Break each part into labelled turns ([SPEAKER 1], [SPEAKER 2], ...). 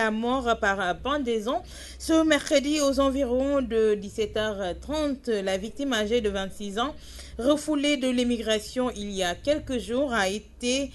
[SPEAKER 1] La mort par pendaison. Ce mercredi aux environs de 17h30, la victime âgée de 26 ans, refoulée de l'immigration il y a quelques jours, a été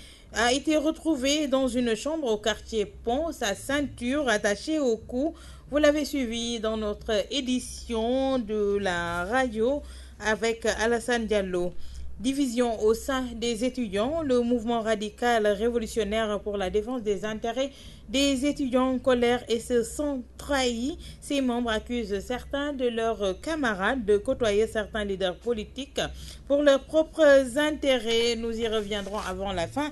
[SPEAKER 1] retrouvée dans une chambre au quartier Pont, sa ceinture attachée au cou. Vous l'avez suivi dans notre édition de la radio avec Alassane Diallo. Division au sein des étudiants, le mouvement radical révolutionnaire pour la défense des intérêts des étudiants en colère et se sent trahis. Ses membres accusent certains de leurs camarades de côtoyer certains leaders politiques pour leurs propres intérêts. Nous y reviendrons avant la fin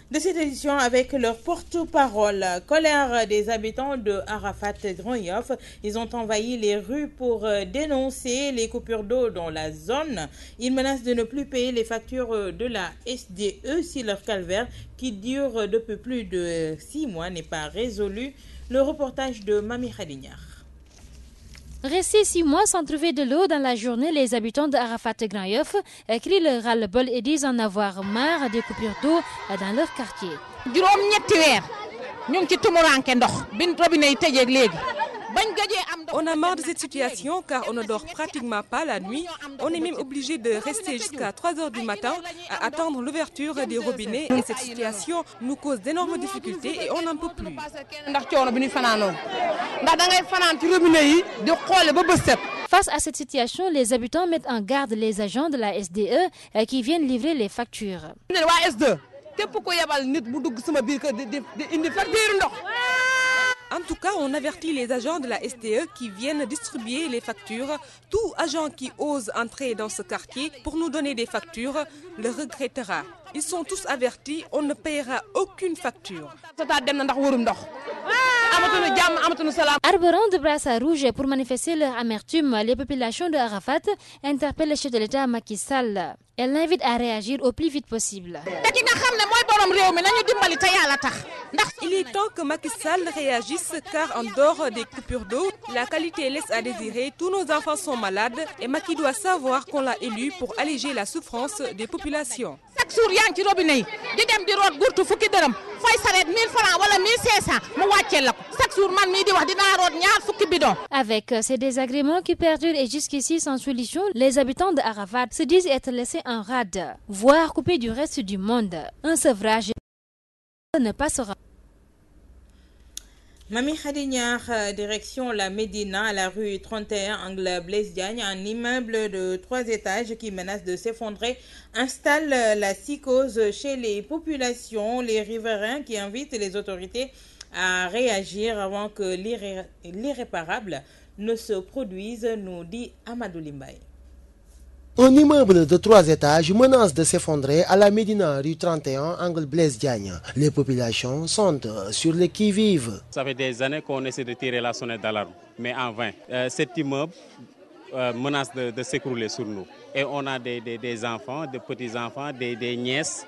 [SPEAKER 1] de cette édition avec leur porte-parole. Colère des habitants de Arafat Grand Yoff. Ils ont envahi les rues pour dénoncer les coupures d'eau dans la zone. Ils menacent de ne plus payer les factures de la SDE si leur calvaire, qui dure depuis plus de 6 mois, n'est pas résolu. Le reportage de Mami Khadignard.
[SPEAKER 2] Restés 6 mois sans trouver de l'eau dans la journée, les habitants de Arafat Grand Yoff crient le ras-le-bol et disent en avoir marre des coupures d'eau dans leur quartier.
[SPEAKER 3] On a marre de cette situation car on ne dort pratiquement pas la nuit. On est même obligé de rester jusqu'à 3 h du matin à attendre l'ouverture des robinets et cette situation nous cause d'énormes difficultés et on n'en peut plus.
[SPEAKER 2] Face à cette situation, les habitants mettent en garde les agents de la SDE qui viennent livrer les factures.
[SPEAKER 3] En tout cas, on avertit les agents de la SDE qui viennent distribuer les factures. Tout agent qui ose entrer dans ce quartier pour nous donner des factures le regrettera. Ils sont tous avertis, on ne paiera aucune facture.
[SPEAKER 2] Arborant de brassards rouges pour manifester leur amertume, les populations de Arafat interpellent le chef de l'État Macky Sall. Elle l'invite à réagir au plus vite possible.
[SPEAKER 3] Il est temps que Macky Sall réagisse car en dehors des coupures d'eau, la qualité laisse à désirer. Tous nos enfants sont malades et Macky doit savoir qu'on l'a élu pour alléger la souffrance des populations.
[SPEAKER 2] Avec ces désagréments qui perdurent et jusqu'ici sans solution, les habitants de Arafat se disent être laissés en rade, voire coupés du reste du monde. Un sevrage ne passera.
[SPEAKER 1] Mami Khadignard, direction la Médina, à la rue 31, angle Blaise Diagne, un immeuble de 3 étages qui menace de s'effondrer, installe la psychose chez les populations, les riverains qui invitent les autorités à réagir avant que l'irréparable ne se produise, nous dit Amadou Limbaye.
[SPEAKER 4] Un immeuble de 3 étages menace de s'effondrer à la Médina, rue 31, angle Blaise Diagne. Les populations sont sur le qui-vive.
[SPEAKER 5] Ça fait des années qu'on essaie de tirer la sonnette d'alarme, mais en vain. Cet immeuble menace de s'écrouler sur nous. Et on a des enfants, des petits-enfants, des nièces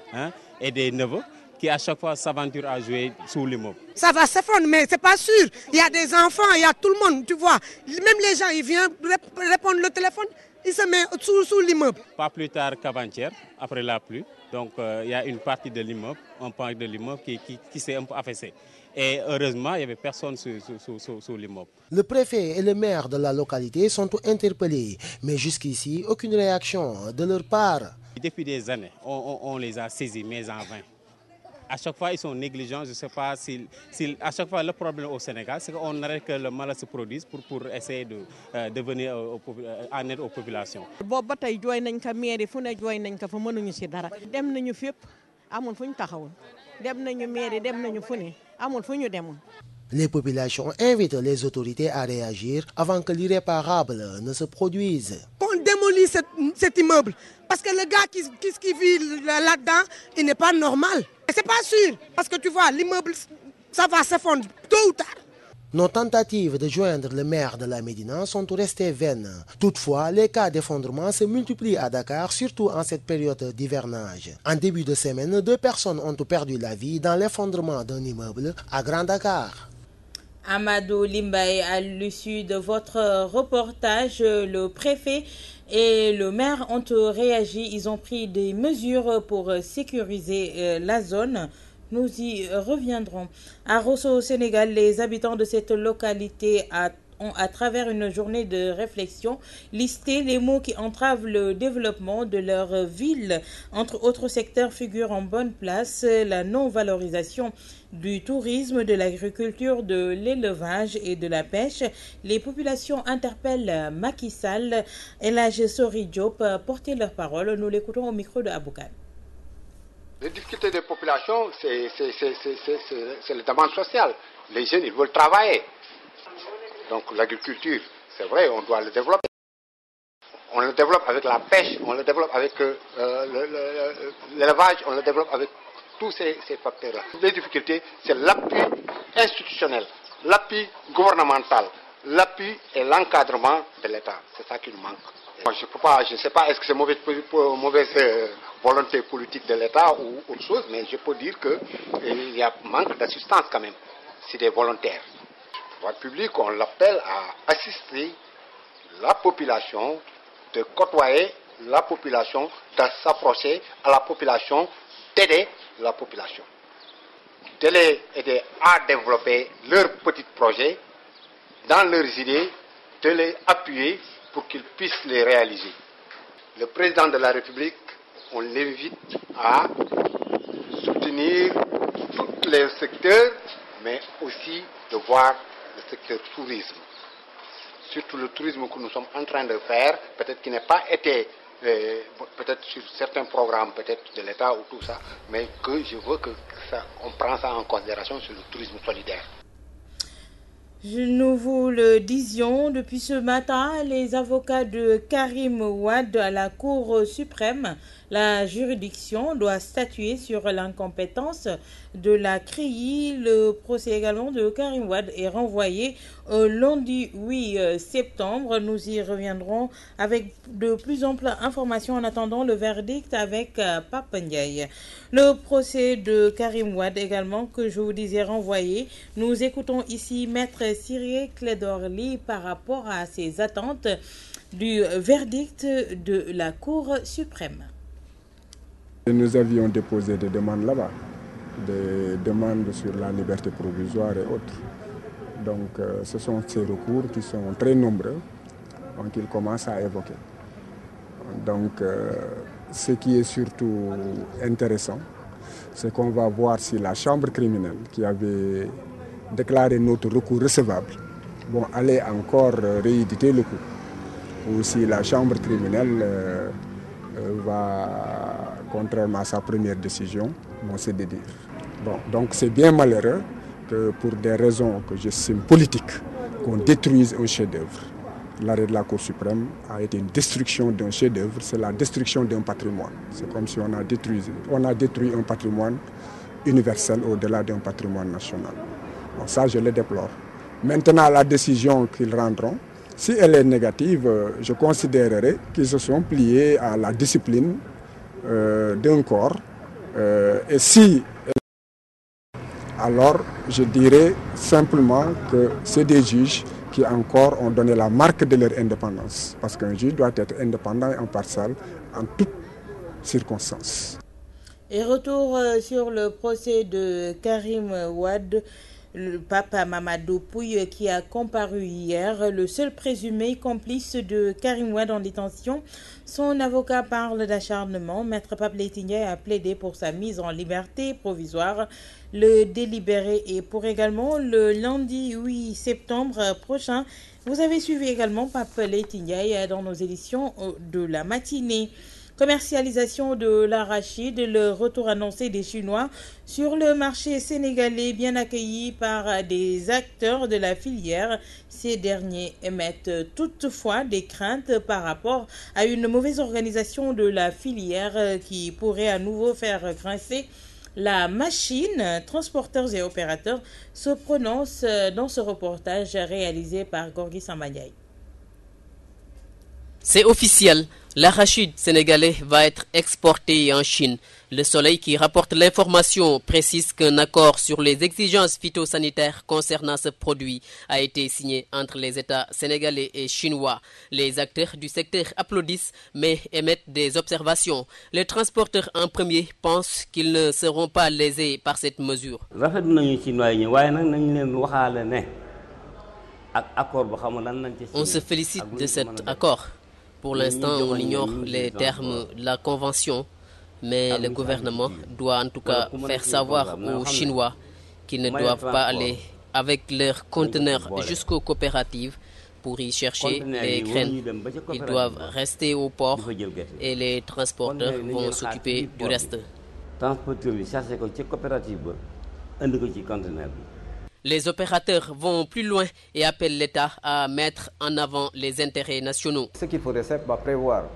[SPEAKER 5] et des neveux qui à chaque fois s'aventurent à jouer sous l'immeuble.
[SPEAKER 6] Ça va s'effondrer, mais c'est pas sûr. Il y a des enfants, il y a tout le monde, tu vois. Même les gens, ils viennent répondre le téléphone. Il se met sous l'immeuble.
[SPEAKER 5] Pas plus tard qu'avant-hier, après la pluie. Donc il y a une partie de l'immeuble, un pan de l'immeuble qui s'est un peu affaissé. Et heureusement, il n'y avait personne sous l'immeuble.
[SPEAKER 4] Le préfet et le maire de la localité sont interpellés. Mais jusqu'ici, aucune réaction de leur part.
[SPEAKER 5] Depuis des années, on les a saisis, mais en vain. À chaque fois, ils sont négligents. Je ne sais pas si à chaque fois, le problème au Sénégal, c'est qu'on arrête que le mal se produise pour essayer de venir en aide aux populations.
[SPEAKER 4] Les populations invitent les autorités à réagir avant que l'irréparable ne se produise.
[SPEAKER 6] On démolit cet immeuble parce que le gars qui vit là-dedans, il n'est pas normal. C'est pas sûr parce que tu vois, l'immeuble, ça va s'effondrer tôt ou tard.
[SPEAKER 4] Nos tentatives de joindre le maire de la Médina sont restées vaines. Toutefois, les cas d'effondrement se multiplient à Dakar, surtout en cette période d'hivernage. En début de semaine, 2 personnes ont perdu la vie dans l'effondrement d'un immeuble à Grand Dakar.
[SPEAKER 1] Amadou Limbaye, à l'issue de votre reportage, le préfet et le maire ont réagi. Ils ont pris des mesures pour sécuriser la zone. Nous y reviendrons. À Rosso, au Sénégal, les habitants de cette localité ont, à travers une journée de réflexion, listé les mots qui entravent le développement de leur ville. Entre autres secteurs figurent en bonne place la non-valorisation du tourisme, de l'agriculture, de l'élevage et de la pêche. Les populations interpellent Macky Sall et l'âge Sori Diop porter leur parole. Nous l'écoutons au micro de Aboukan.
[SPEAKER 7] Les difficultés des populations, c'est la demande sociale. Les jeunes, ils veulent travailler. Donc l'agriculture, c'est vrai, on doit le développer. On le développe avec la pêche, on le développe avec l'élevage, on le développe avec tous ces facteurs-là. Les difficultés, c'est l'appui institutionnel, l'appui gouvernemental, l'appui et l'encadrement de l'État. C'est ça qui nous manque. Moi, je ne sais pas, est-ce que c'est mauvaise volonté politique de l'État ou autre chose, mais je peux dire qu'il y a manque d'assistance quand même. C'est des volontaires. Le pouvoir public, on l'appelle à assister la population, de côtoyer la population, de s'approcher à la population, d'aider la population. De les aider à développer leurs petits projets, dans leurs idées, de les appuyer pour qu'ils puissent les réaliser. Le président de la République, on l'invite à soutenir tous les secteurs, mais aussi de voir le secteur tourisme. Surtout le tourisme que nous sommes en train de faire, peut-être qui n'a pas été, peut-être sur certains programmes peut-être de l'État ou tout ça, mais que je veux qu'on prenne ça en considération sur le tourisme solidaire.
[SPEAKER 1] Nous vous le disions, depuis ce matin, les avocats de Karim Wade à la Cour suprême, la juridiction doit statuer sur l'incompétence de la CREI. Le procès également de Karim Wade est renvoyé lundi 8 septembre. Nous y reviendrons avec de plus amples informations en attendant le verdict avec Pape Ndiaye. Le procès de Karim Wade également, que je vous disais renvoyé. Nous écoutons ici Maître Ciré Clédor Ly par rapport à ses attentes du verdict de la Cour suprême.
[SPEAKER 8] Nous avions déposé des demandes là-bas, des demandes sur la liberté provisoire et autres. Donc ce sont ces recours qui sont très nombreux, donc ils commencent à évoquer. Donc ce qui est surtout intéressant, c'est qu'on va voir si la chambre criminelle qui avait déclaré notre recours recevable, allait encore rééditer le coup. Ou si la chambre criminelle va, contrairement à sa première décision, c'est de dire. Donc c'est bien malheureux que pour des raisons que j'estime politiques, qu'on détruise un chef-d'œuvre. L'arrêt de la Cour suprême a été une destruction d'un chef-d'œuvre, c'est la destruction d'un patrimoine. C'est comme si on a détruit un patrimoine universel au-delà d'un patrimoine national. Ça, je le déplore. Maintenant, la décision qu'ils rendront, si elle est négative, je considérerai qu'ils se sont pliés à la discipline d'un corps. Et si, alors je dirais simplement que c'est des juges qui encore ont donné la marque de leur indépendance. Parce qu'un juge doit être indépendant et impartial en toutes circonstances.
[SPEAKER 1] Et retour sur le procès de Karim Wade. Le pape Mamadou Pouye qui a comparu hier, le seul présumé complice de Karim Wade en détention. Son avocat parle d'acharnement. Maître Pape Ndiaye a plaidé pour sa mise en liberté provisoire. Le délibéré est pour également le lundi 8 septembre prochain. Vous avez suivi également Pape Ndiaye dans nos éditions de la matinée. Commercialisation de l'arachide, le retour annoncé des Chinois sur le marché sénégalais, bien accueilli par des acteurs de la filière. Ces derniers émettent toutefois des craintes par rapport à une mauvaise organisation de la filière qui pourrait à nouveau faire grincer la machine. Transporteurs et opérateurs se prononcent dans ce reportage réalisé par Gorgui Sambandiaï.
[SPEAKER 9] C'est officiel, l'arachide sénégalais va être exporté en Chine. Le Soleil qui rapporte l'information précise qu'un accord sur les exigences phytosanitaires concernant ce produit a été signé entre les États sénégalais et chinois. Les acteurs du secteur applaudissent mais émettent des observations. Les transporteurs en premier pensent qu'ils ne seront pas lésés par cette mesure. On se félicite de cet accord. Pour l'instant, on ignore les termes de la convention, mais le gouvernement doit en tout cas faire savoir aux Chinois qu'ils ne doivent pas aller avec leurs conteneurs jusqu'aux coopératives pour y chercher les graines. Ils doivent rester au port et les transporteurs vont s'occuper du reste. Les opérateurs vont plus loin et appellent l'État à mettre en avant les intérêts nationaux.
[SPEAKER 10] Ce qu'il faudrait prévoir,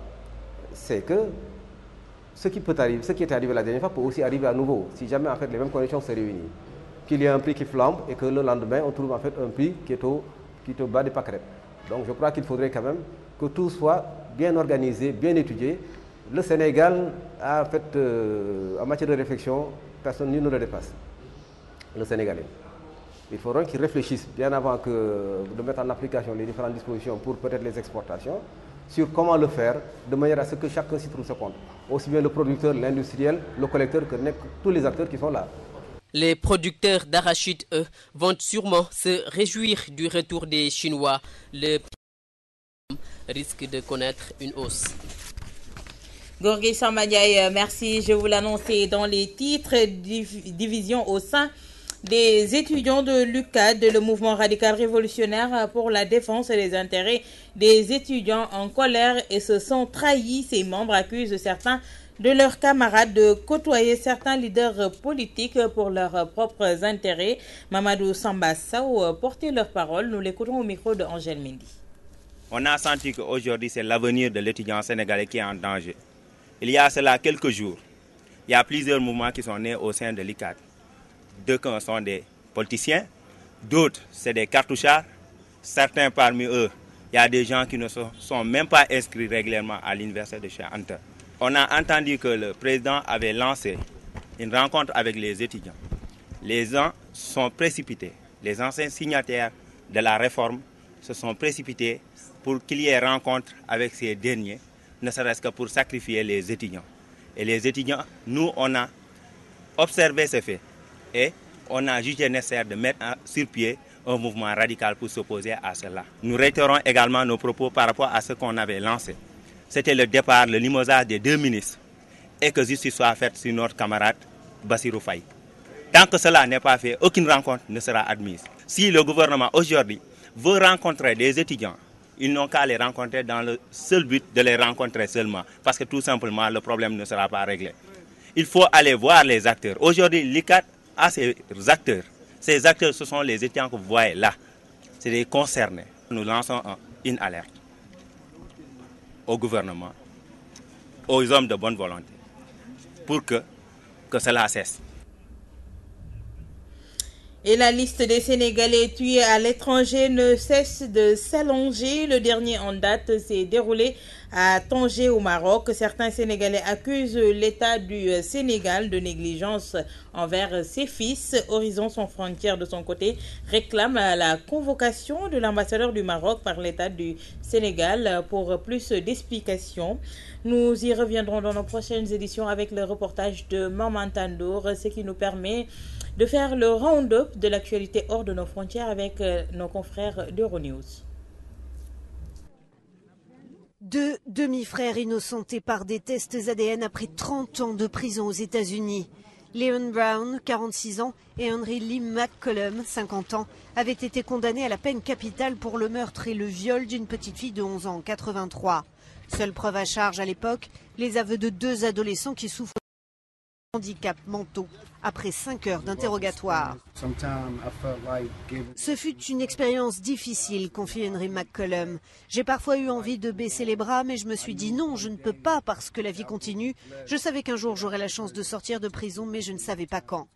[SPEAKER 10] c'est que ce qui est arrivé la dernière fois peut aussi arriver à nouveau, si jamais en fait les mêmes conditions se réunissent. Qu'il y ait un prix qui flambe et que le lendemain on trouve en fait un prix qui est au bas des pâquerettes. Donc je crois qu'il faudrait quand même que tout soit bien organisé, bien étudié. Le Sénégal a en fait, en matière de réflexion, personne ne le dépasse. Le Sénégalais. Il faudra qu'ils réfléchissent bien avant de mettre en application les différentes dispositions pour peut-être les exportations, sur comment le faire, de manière à ce que chacun s'y trouve ce compte. Aussi bien le producteur, l'industriel, le collecteur, que tous les acteurs qui sont là.
[SPEAKER 9] Les producteurs d'arachide, eux, vont sûrement se réjouir du retour des Chinois. Le prix risque de connaître une hausse.
[SPEAKER 1] Gorgui Sambadiaye, merci. Je vous l'annonçais dans les titres, division au sein des étudiants de l'UCAD, le mouvement radical révolutionnaire pour la défense et les intérêts des étudiants en colère et se sont trahis. Ces membres accusent certains de leurs camarades de côtoyer certains leaders politiques pour leurs propres intérêts. Mamadou Samba Sao portait leur parole. Nous l'écoutons au micro de Angèle Mendy.
[SPEAKER 11] On a senti qu'aujourd'hui, c'est l'avenir de l'étudiant sénégalais qui est en danger. Il y a cela quelques jours, il y a plusieurs mouvements qui sont nés au sein de l'UCAD. D'aucuns sont des politiciens, d'autres c'est des cartouchards. Certains parmi eux, il y a des gens qui ne sont même pas inscrits régulièrement à l'université de Cheikh Anta. On a entendu que le président avait lancé une rencontre avec les étudiants. Les gens sont précipités, les anciens signataires de la réforme se sont précipités pour qu'il y ait rencontre avec ces derniers, ne serait-ce que pour sacrifier les étudiants. Et les étudiants, nous, on a observé ces faits. Et on a jugé nécessaire de mettre sur pied un mouvement radical pour s'opposer à cela. Nous réitérons également nos propos par rapport à ce qu'on avait lancé. C'était le départ, le limogeage des deux ministres et que justice soit faite sur notre camarade Bassirou Faye. Tant que cela n'est pas fait, aucune rencontre ne sera admise. Si le gouvernement aujourd'hui veut rencontrer des étudiants, ils n'ont qu'à les rencontrer dans le seul but de les rencontrer seulement, parce que tout simplement le problème ne sera pas réglé. Il faut aller voir les acteurs. Aujourd'hui, l'ICAD a ses acteurs. Ces acteurs, ce sont les étudiants que vous voyez là. C'est des concernés. Nous lançons une alerte au gouvernement, aux hommes de bonne volonté, pour que cela cesse.
[SPEAKER 1] Et la liste des Sénégalais tués à l'étranger ne cesse de s'allonger. Le dernier en date s'est déroulé à Tanger au Maroc. Certains Sénégalais accusent l'État du Sénégal de négligence envers ses fils. Horizon sans frontières de son côté réclame la convocation de l'ambassadeur du Maroc par l'État du Sénégal pour plus d'explications. Nous y reviendrons dans nos prochaines éditions avec le reportage de Maman Tandour, ce qui nous permet de faire le round-up de l'actualité hors de nos frontières avec nos confrères d'Euronews.
[SPEAKER 12] Deux demi-frères innocentés par des tests ADN après 30 ans de prison aux États-Unis. Leon Brown, 46 ans, et Henry Lee McCollum, 50 ans, avaient été condamnés à la peine capitale pour le meurtre et le viol d'une petite fille de 11 ans en 1983. Seule preuve à charge à l'époque, les aveux de deux adolescents qui souffrent de handicaps mentaux après 5 heures d'interrogatoire. Ce fut une expérience difficile, confie Henry McCollum. J'ai parfois eu envie de baisser les bras, mais je me suis dit non, je ne peux pas parce que la vie continue. Je savais qu'un jour j'aurais la chance de sortir de prison, mais je ne savais pas quand.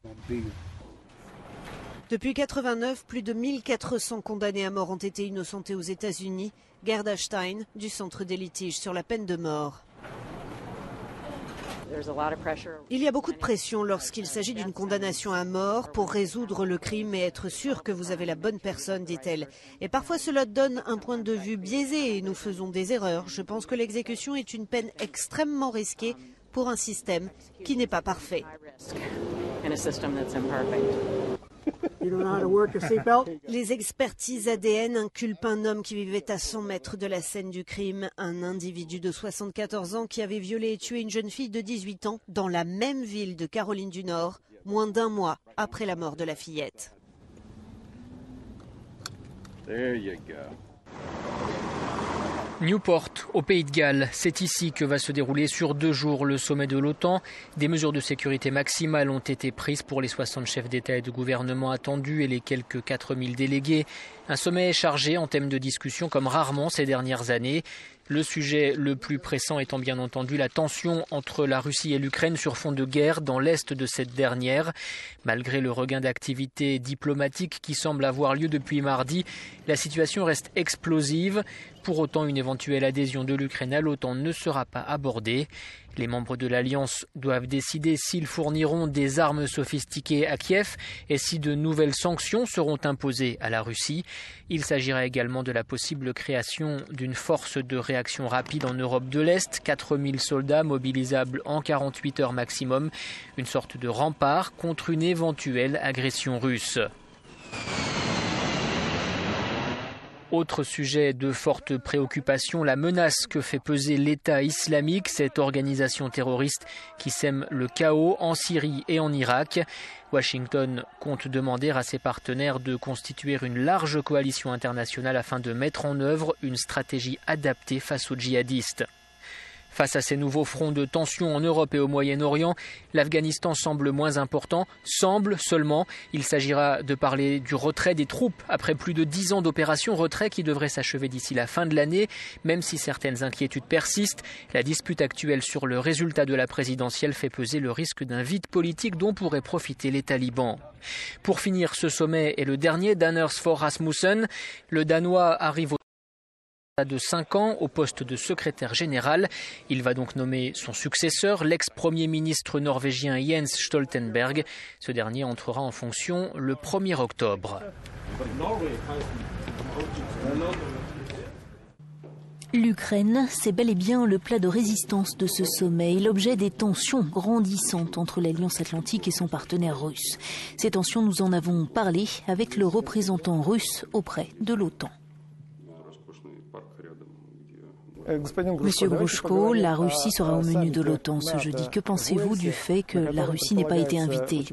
[SPEAKER 12] Depuis 1989, plus de 1400 condamnés à mort ont été innocentés aux États-Unis. Gerda Stein, du Centre des litiges sur la peine de mort. Il y a beaucoup de pression lorsqu'il s'agit d'une condamnation à mort pour résoudre le crime et être sûr que vous avez la bonne personne, dit-elle. Et parfois cela donne un point de vue biaisé et nous faisons des erreurs. Je pense que l'exécution est une peine extrêmement risquée pour un système qui n'est pas parfait. Les expertises ADN inculpent un homme qui vivait à 100 mètres de la scène du crime, un individu de 74 ans qui avait violé et tué une jeune fille de 18 ans dans la même ville de Caroline du Nord, moins d'un mois après la mort de la fillette.
[SPEAKER 13] There you go.
[SPEAKER 14] Newport, au Pays de Galles. C'est ici que va se dérouler sur 2 jours le sommet de l'OTAN. Des mesures de sécurité maximales ont été prises pour les 60 chefs d'État et de gouvernement attendus et les quelques 4000 délégués. Un sommet chargé en thèmes de discussion comme rarement ces dernières années. Le sujet le plus pressant étant bien entendu la tension entre la Russie et l'Ukraine sur fond de guerre dans l'est de cette dernière. Malgré le regain d'activité diplomatique qui semble avoir lieu depuis mardi, la situation reste explosive. Pour autant, une éventuelle adhésion de l'Ukraine à l'OTAN ne sera pas abordée. Les membres de l'Alliance doivent décider s'ils fourniront des armes sophistiquées à Kiev et si de nouvelles sanctions seront imposées à la Russie. Il s'agira également de la possible création d'une force de réaction rapide en Europe de l'Est, 4000 soldats mobilisables en 48 heures maximum, une sorte de rempart contre une éventuelle agression russe. Autre sujet de forte préoccupation, la menace que fait peser l'État islamique, cette organisation terroriste qui sème le chaos en Syrie et en Irak. Washington compte demander à ses partenaires de constituer une large coalition internationale afin de mettre en œuvre une stratégie adaptée face aux djihadistes. Face à ces nouveaux fronts de tension en Europe et au Moyen-Orient, l'Afghanistan semble moins important. Semble seulement. Il s'agira de parler du retrait des troupes après plus de 10 ans d'opération, retrait qui devrait s'achever d'ici la fin de l'année. Même si certaines inquiétudes persistent, la dispute actuelle sur le résultat de la présidentielle fait peser le risque d'un vide politique dont pourraient profiter les talibans. Pour finir, ce sommet est le dernier d'Anders Fogh Rasmussen. Le Danois arrive de 5 ans au poste de secrétaire général. Il va donc nommer son successeur, l'ex-premier ministre norvégien Jens Stoltenberg. Ce dernier entrera en fonction le 1er octobre.
[SPEAKER 15] L'Ukraine, c'est bel et bien le plat de résistance de ce sommet et l'objet des tensions grandissantes entre l'Alliance Atlantique et son partenaire russe. Ces tensions, nous en avons parlé avec le représentant russe auprès de l'OTAN. Monsieur Grushko, la Russie sera au menu de l'OTAN ce jeudi. Que pensez-vous du fait que la Russie n'ait pas été invitée ?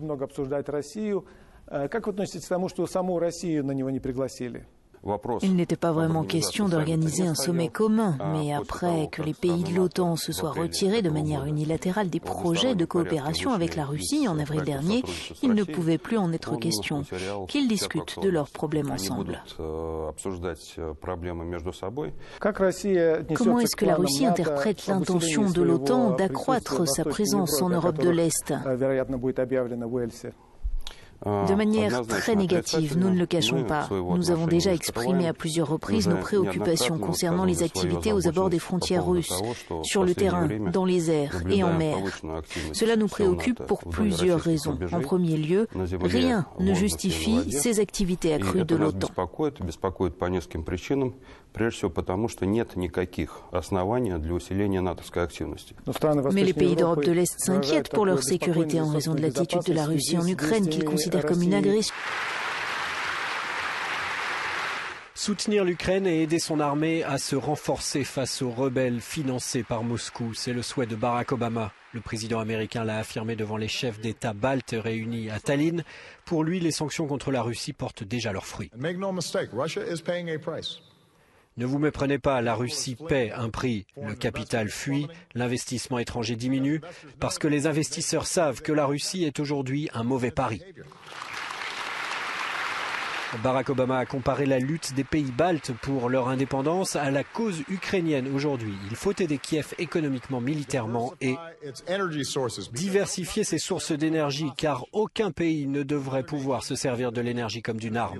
[SPEAKER 15] Il n'était pas vraiment question d'organiser un sommet commun, mais après que les pays de l'OTAN se soient retirés de manière unilatérale des projets de coopération avec la Russie en avril dernier, il ne pouvait plus en être question. Qu'ils discutent de leurs problèmes ensemble. Comment est-ce que la Russie interprète l'intention de l'OTAN d'accroître sa présence en Europe de l'Est ? De manière très négative, nous ne le cachons pas. Nous avons déjà exprimé à plusieurs reprises nos préoccupations concernant les activités aux abords des frontières russes, sur le terrain, dans les airs et en mer. Cela nous préoccupe pour plusieurs raisons. En premier lieu, rien ne justifie ces activités accrues de l'OTAN. Mais les pays d'Europe de l'Est s'inquiètent pour leur sécurité en raison de l'attitude de la Russie en Ukraine qu'ils considèrent comme une agression.
[SPEAKER 16] Soutenir l'Ukraine et aider son armée à se renforcer face aux rebelles financés par Moscou, c'est le souhait de Barack Obama. Le président américain l'a affirmé devant les chefs d'État baltes réunis à Tallinn. Pour lui, les sanctions contre la Russie portent déjà leurs fruits. Ne vous méprenez pas, la Russie paie un prix. Le capital fuit, l'investissement étranger diminue, parce que les investisseurs savent que la Russie est aujourd'hui un mauvais pari. Barack Obama a comparé la lutte des pays baltes pour leur indépendance à la cause ukrainienne aujourd'hui. Il faut aider Kiev économiquement, militairement et diversifier ses sources d'énergie car aucun pays ne devrait pouvoir se servir de l'énergie comme d'une arme.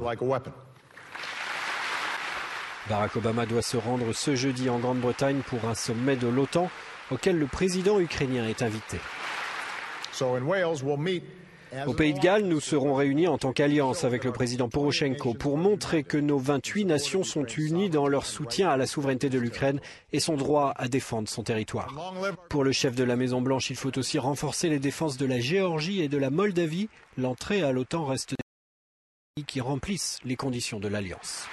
[SPEAKER 16] Barack Obama doit se rendre ce jeudi en Grande-Bretagne pour un sommet de l'OTAN auquel le président ukrainien est invité. Au Pays de Galles, nous serons réunis en tant qu'alliance avec le président Porochenko pour montrer que nos 28 nations sont unies dans leur soutien à la souveraineté de l'Ukraine et son droit à défendre son territoire. Pour le chef de la Maison-Blanche, il faut aussi renforcer les défenses de la Géorgie et de la Moldavie. L'entrée à l'OTAN reste des pays qui remplissent les conditions de l'alliance.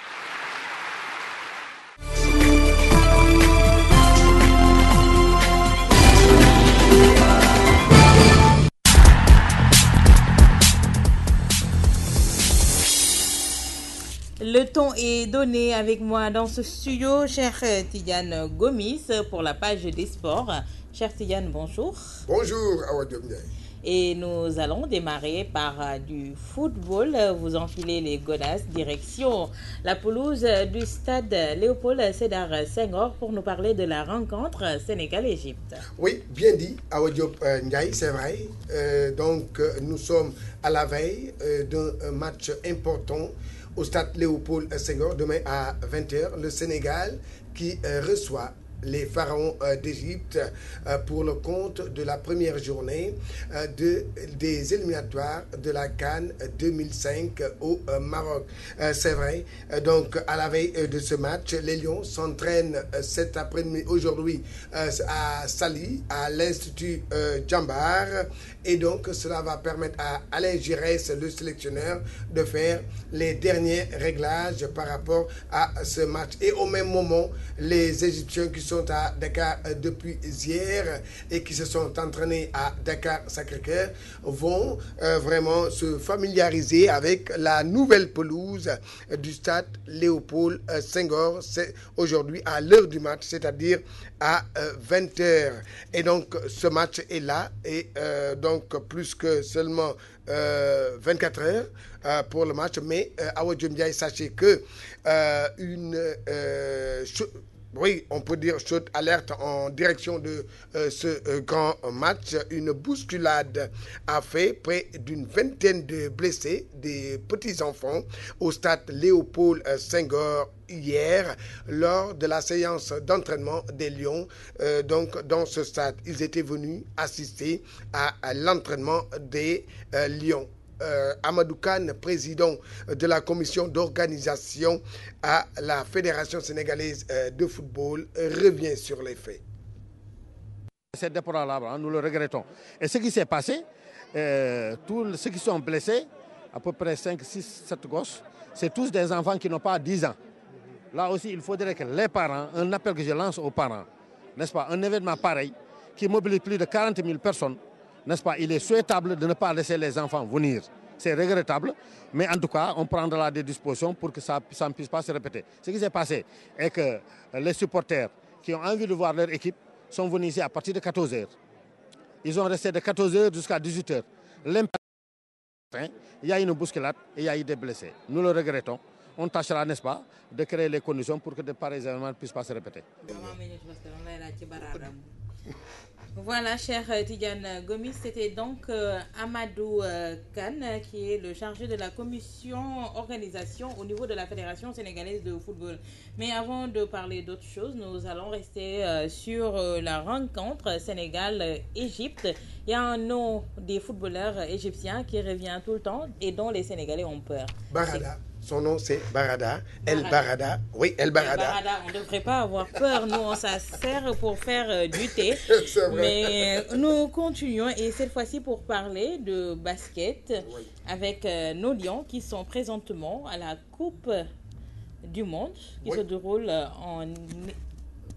[SPEAKER 1] Le ton est donné avec moi dans ce studio, cher Tidiane Gomis, pour la page des sports. Cher Tidiane, bonjour.
[SPEAKER 17] Bonjour, Awa Diomdiaye.
[SPEAKER 1] Et nous allons démarrer par du football. Vous enfilez les godasses, direction la pelouse du stade Léopold Sédar Senghor pour nous parler de la rencontre Sénégal-Égypte.
[SPEAKER 17] Oui, bien dit, Awa Diomdiaye, c'est vrai. Donc, nous sommes à la veille d'un match important au stade Léopold Senghor, demain à 20h, le Sénégal qui reçoit les pharaons d'Égypte pour le compte de la première journée des éliminatoires de la CAN 2005 au Maroc. C'est vrai, donc à la veille de ce match, les Lions s'entraînent cet après-midi, aujourd'hui, à Sali, à l'Institut Djambar, et donc cela va permettre à Alain Giresse, le sélectionneur, de faire les derniers réglages par rapport à ce match. Et au même moment, les Égyptiens qui sont à Dakar depuis hier et qui se sont entraînés à Dakar-Sacré-Cœur vont vraiment se familiariser avec la nouvelle pelouse du stade Léopold Senghor. C'est aujourd'hui à l'heure du match, c'est-à-dire à 20h. Et donc ce match est là et donc plus que seulement 24 heures pour le match. Mais Awa Diomdiaye, sachez que oui, on peut dire chaude alerte en direction de ce grand match. Une bousculade a fait près d'une vingtaine de blessés, des petits-enfants, au stade Léopold Senghor hier, lors de la séance d'entraînement des Lions. Donc, dans ce stade, ils étaient venus assister à l'entraînement des Lions. Amadou Kane, président de la commission d'organisation à la Fédération sénégalaise de football, revient sur les faits.
[SPEAKER 18] C'est déplorable, nous le regrettons. Et ce qui s'est passé, tous ceux qui sont blessés, à peu près 5, 6, 7 gosses, c'est tous des enfants qui n'ont pas 10 ans. Là aussi, il faudrait que les parents, un appel que je lance aux parents, n'est-ce pas, un événement pareil qui mobilise plus de 40 000 personnes, n'est-ce pas, il est souhaitable de ne pas laisser les enfants venir. C'est regrettable, mais en tout cas, on prendra des dispositions pour que ça ne puisse pas se répéter. Ce qui s'est passé est que les supporters qui ont envie de voir leur équipe sont venus ici à partir de 14h. Ils ont resté de 14h jusqu'à 18h. L'impact, il y a une bousculade et il y a eu des blessés. Nous le regrettons. On tâchera, n'est-ce pas, de créer les conditions pour que de pareils événements ne puissent pas se répéter.
[SPEAKER 1] Voilà, cher Tidiane Gomis, c'était donc Amadou Kane qui est le chargé de la commission organisation au niveau de la Fédération sénégalaise de football. Mais avant de parler d'autres choses, nous allons rester sur la rencontre Sénégal-Égypte. Il y a un nom des footballeurs égyptiens qui revient tout le temps et dont les Sénégalais ont peur.
[SPEAKER 17] Barada. Son nom, c'est Barada. El Barada. Oui, El Barada.
[SPEAKER 1] On ne devrait pas avoir peur. Nous, on s'en sert pour faire du thé. Mais nous continuons. Et cette fois-ci, pour parler de basket avec nos Lions qui sont présentement à la Coupe du Monde qui se déroule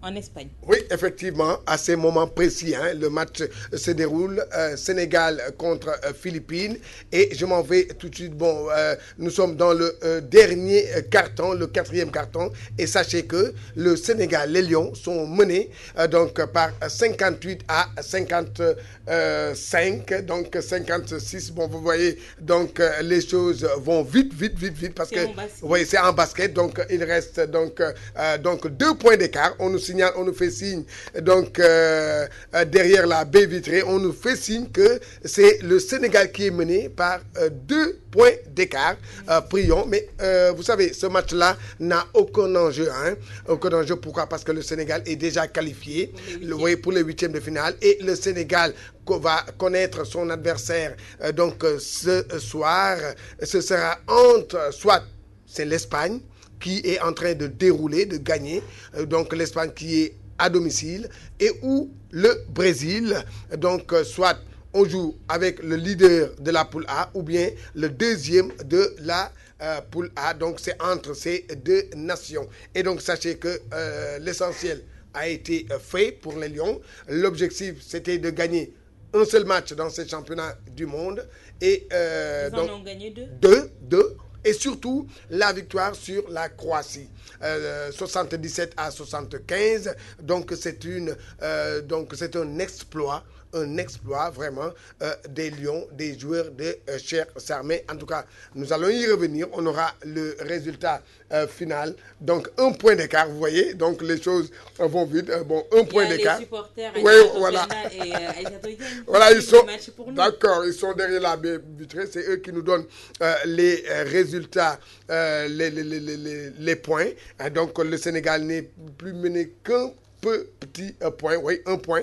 [SPEAKER 1] en Espagne.
[SPEAKER 17] Oui, effectivement, à ces moments précis, le match se déroule, Sénégal contre Philippines, et je m'en vais tout de suite. Bon, nous sommes dans le dernier carton, le 4e carton, et sachez que le Sénégal, les Lions, sont menés donc par 58 à 55, donc 56. Bon, vous voyez, donc les choses vont vite, parce que oui, c'est en basket, donc il reste donc 2 points d'écart. On nous signale, on nous fait signe, donc derrière la baie vitrée, on nous fait signe que c'est le Sénégal qui est mené par 2 points d'écart. Prions, mais vous savez, ce match-là n'a aucun enjeu. Aucun enjeu, pourquoi? Parce que le Sénégal est déjà qualifié pour les 8e de finale, et le Sénégal va connaître son adversaire donc ce soir. Ce sera entre, soit c'est l'Espagne qui est en train de dérouler, de gagner, donc l'Espagne qui est à domicile, et ou le Brésil, donc soit on joue avec le leader de la poule A ou bien le deuxième de la poule A, donc c'est entre ces 2 nations. Et donc sachez que l'essentiel a été fait pour les Lions. L'objectif, c'était de gagner un seul match dans ces championnats du monde, et
[SPEAKER 1] Ils
[SPEAKER 17] donc
[SPEAKER 1] en ont gagné 2.
[SPEAKER 17] 2, et surtout la victoire sur la Croatie, 77 à 75. Donc c'est un exploit vraiment des Lions, des joueurs de Cheikh Sarr. En tout cas, nous allons y revenir. On aura le résultat final. Donc 1 point d'écart, vous voyez. Donc les choses vont vite. Bon, 1 point d'écart.
[SPEAKER 1] Les supporters,
[SPEAKER 17] oui, voilà. Voilà, ils sont d'accord. Ils sont derrière la baie vitrée. C'est eux qui nous donnent les résultats, les points. Donc le Sénégal n'est plus mené qu'un petit point, oui, un point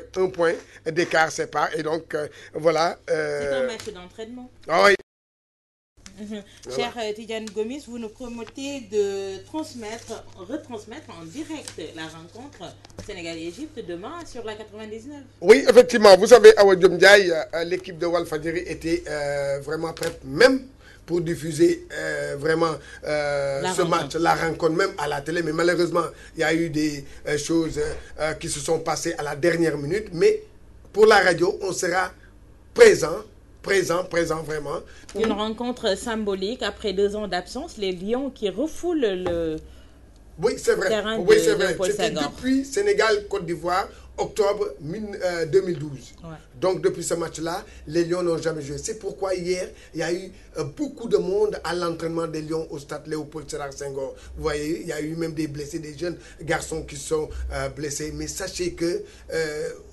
[SPEAKER 17] d'écart sépare, et donc voilà.
[SPEAKER 1] C'est un match d'entraînement.
[SPEAKER 17] Ah oui.
[SPEAKER 1] Cher Tidiane Gomis, vous nous promettez de retransmettre en direct la rencontre Sénégal-Égypte demain sur la 99.
[SPEAKER 17] Oui, effectivement, vous savez, Awa Diom Ndiaye, l'équipe de Walfadjri était vraiment prête, même pour diffuser vraiment ce match, la rencontre, même à la télé. Mais malheureusement, il y a eu des choses qui se sont passées à la dernière minute. Mais pour la radio, on sera présent vraiment.
[SPEAKER 1] Une rencontre symbolique après 2 ans d'absence. Les Lions qui refoulent le terrain de Léopold
[SPEAKER 17] C'était
[SPEAKER 1] Senghor.
[SPEAKER 17] depuis Sénégal-Côte d'Ivoire, octobre 2012. Ouais. Donc depuis ce match-là, les Lions n'ont jamais joué. C'est pourquoi hier, il y a eu beaucoup de monde à l'entraînement des Lions au stade Léopold Sédar Senghor. Vous voyez, il y a eu même des blessés, des jeunes garçons qui sont blessés. Mais sachez que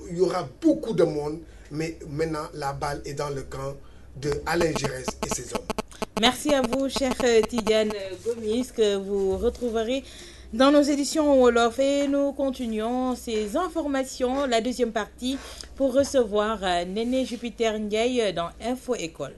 [SPEAKER 17] il y aura beaucoup de monde. Mais maintenant, la balle est dans le camp de Alain Giresse et ses hommes.
[SPEAKER 1] Merci à vous, cher Tidiane Gomis, que vous retrouverez dans nos éditions Wolof. Et nous continuons ces informations, la deuxième partie, pour recevoir Néné Jupiter Ndiaye dans Info École.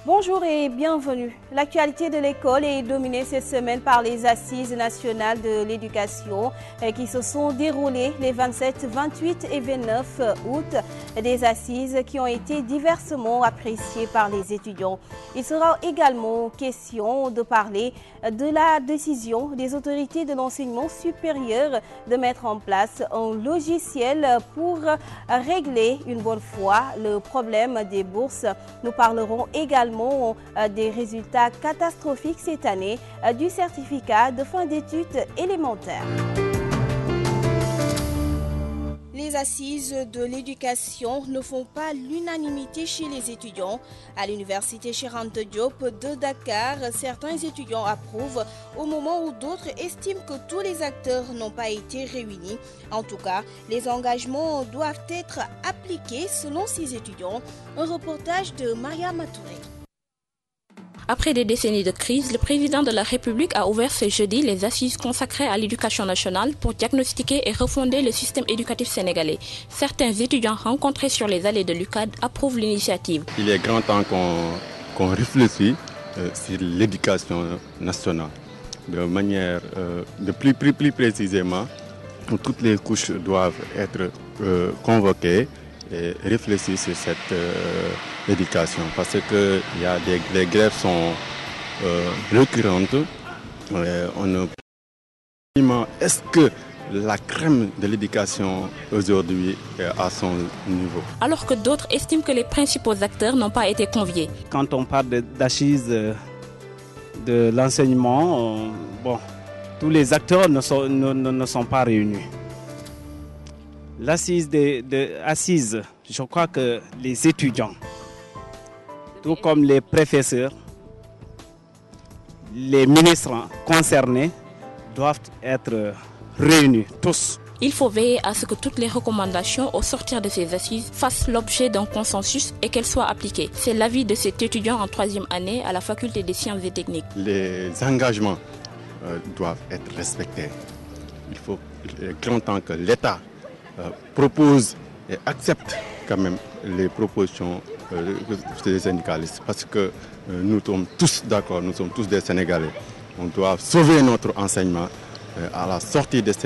[SPEAKER 19] Bonjour et bienvenue. L'actualité de l'école est dominée cette semaine par les Assises nationales de l'éducation qui se sont déroulées les 27, 28 et 29 août. Des assises qui ont été diversement appréciées par les étudiants. Il sera également question de parler de la décision des autorités de l'enseignement supérieur de mettre en place un logiciel pour régler une bonne fois le problème des bourses. Nous parlerons également des résultats catastrophiques cette année du certificat de fin d'études élémentaires. Les assises de l'éducation ne font pas l'unanimité chez les étudiants. À l'université Cheikh Anta Diop de Dakar, certains étudiants approuvent au moment où d'autres estiment que tous les acteurs n'ont pas été réunis. En tout cas, les engagements doivent être appliqués selon ces étudiants. Un reportage de Maria Matouré.
[SPEAKER 20] Après des décennies de crise, le président de la République a ouvert ce jeudi les assises consacrées à l'éducation nationale pour diagnostiquer et refonder le système éducatif sénégalais. Certains étudiants rencontrés sur les allées de l'UCAD approuvent l'initiative.
[SPEAKER 21] Il est grand temps qu'on réfléchisse sur l'éducation nationale de manière plus précisément toutes les couches doivent être convoquées et réfléchir sur cette éducation. Parce que les grèves sont récurrentes. Est-ce que la crème de l'éducation aujourd'hui est à son niveau?
[SPEAKER 20] Alors que d'autres estiment que les principaux acteurs n'ont pas été conviés.
[SPEAKER 3] Quand on parle d'assises de l'enseignement, tous les acteurs ne sont pas réunis. L'assise assise, je crois que les étudiants, tout comme les professeurs, les ministres concernés doivent être réunis tous.
[SPEAKER 20] Il faut veiller à ce que toutes les recommandations au sortir de ces assises fassent l'objet d'un consensus et qu'elles soient appliquées. C'est l'avis de cet étudiant en 3e année à la faculté des sciences et techniques.
[SPEAKER 21] Les engagements doivent être respectés. Il est grand temps que l'État propose et accepte quand même les propositions des syndicalistes, parce que nous sommes tous d'accord, nous sommes tous des Sénégalais. On doit sauver notre enseignement à la sortie de cette